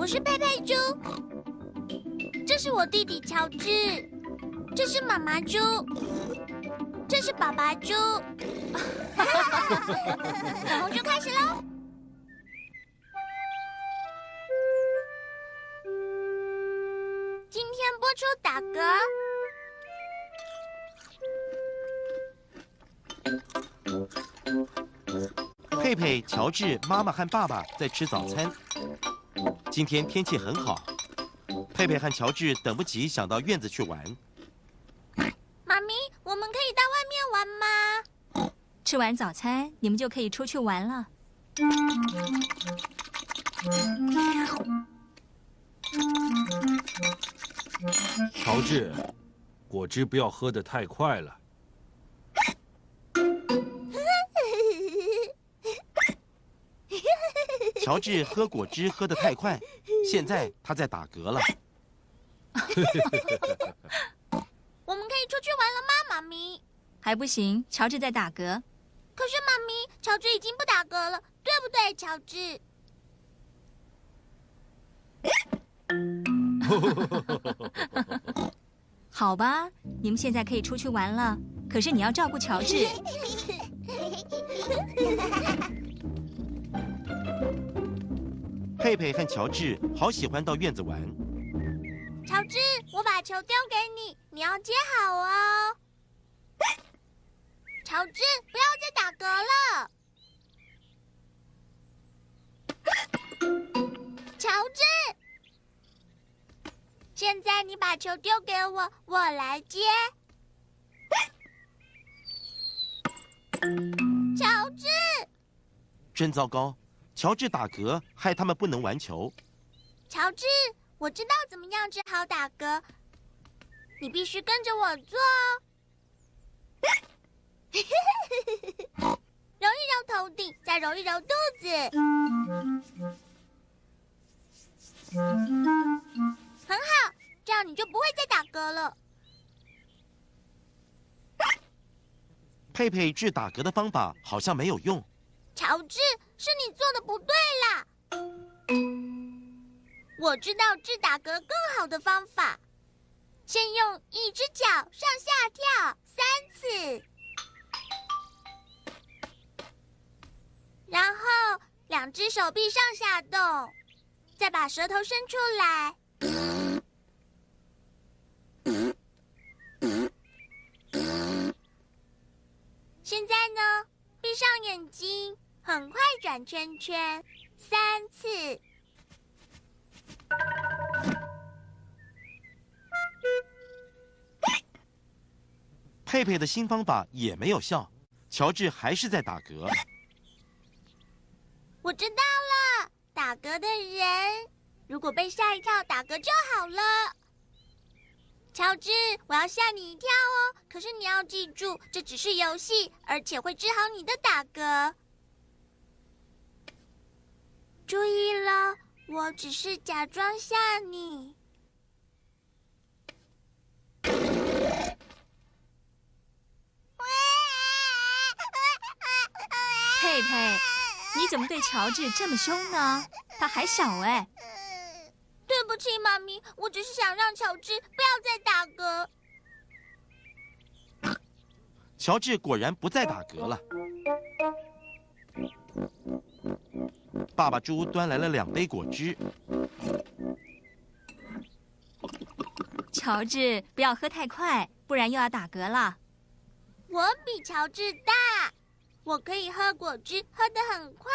是佩佩猪，这是我弟弟乔治，这是妈妈猪，这是爸爸猪。然后就开始喽。今天播出打嗝。佩佩、乔治、妈妈和爸爸在吃早餐。今天天气很好，佩佩和乔治等不及想到院子去玩。妈咪，我们可以到外面玩吗？吃完早餐，你们就可以出去玩了。乔治，果汁不要喝得太快了。乔治喝果汁喝得太快，现在他在打嗝了。我们可以出去玩了吗，妈咪？还不行，乔治在打嗝。可是妈咪，乔治已经不打嗝了，对不对，乔治？好吧，你们现在可以出去玩了，可是你要照顾乔治。佩佩和乔治好喜欢到院子玩。乔治，我把球丢给你，你要接好哦。乔治，不要再打嗝了。乔治，现在你把球丢给我，我来接。乔治，真糟糕，乔治打嗝，害他们不能玩球。乔治，我知道怎么样治好打嗝，你必须跟着我做哦。揉一揉头顶，再揉一揉肚子，很好，这样你就不会再打嗝了。佩佩治打嗝的方法好像没有用。乔治，是你做的不对啦。我知道治打嗝更好的方法，先用一只脚上下跳3次，然后2只手臂上下动，再把舌头伸出来。现在呢，闭上眼睛，很快转圈圈3次。佩佩的新方法也没有效，乔治还是在打嗝。我知道了，打嗝的人如果被吓一跳，打嗝就好了。乔治，我要吓你一跳哦，可是你要记住，这只是游戏，而且会治好你的打嗝。注意了，我只是假装吓你。佩佩，你怎么对乔治这么凶呢？他还小哎。对不起，妈咪，我只是想让乔治不要再打嗝。乔治果然不再打嗝了。爸爸猪端来了2杯果汁。乔治，不要喝太快，不然又要打嗝了。我比乔治大，我可以喝果汁，喝得很快。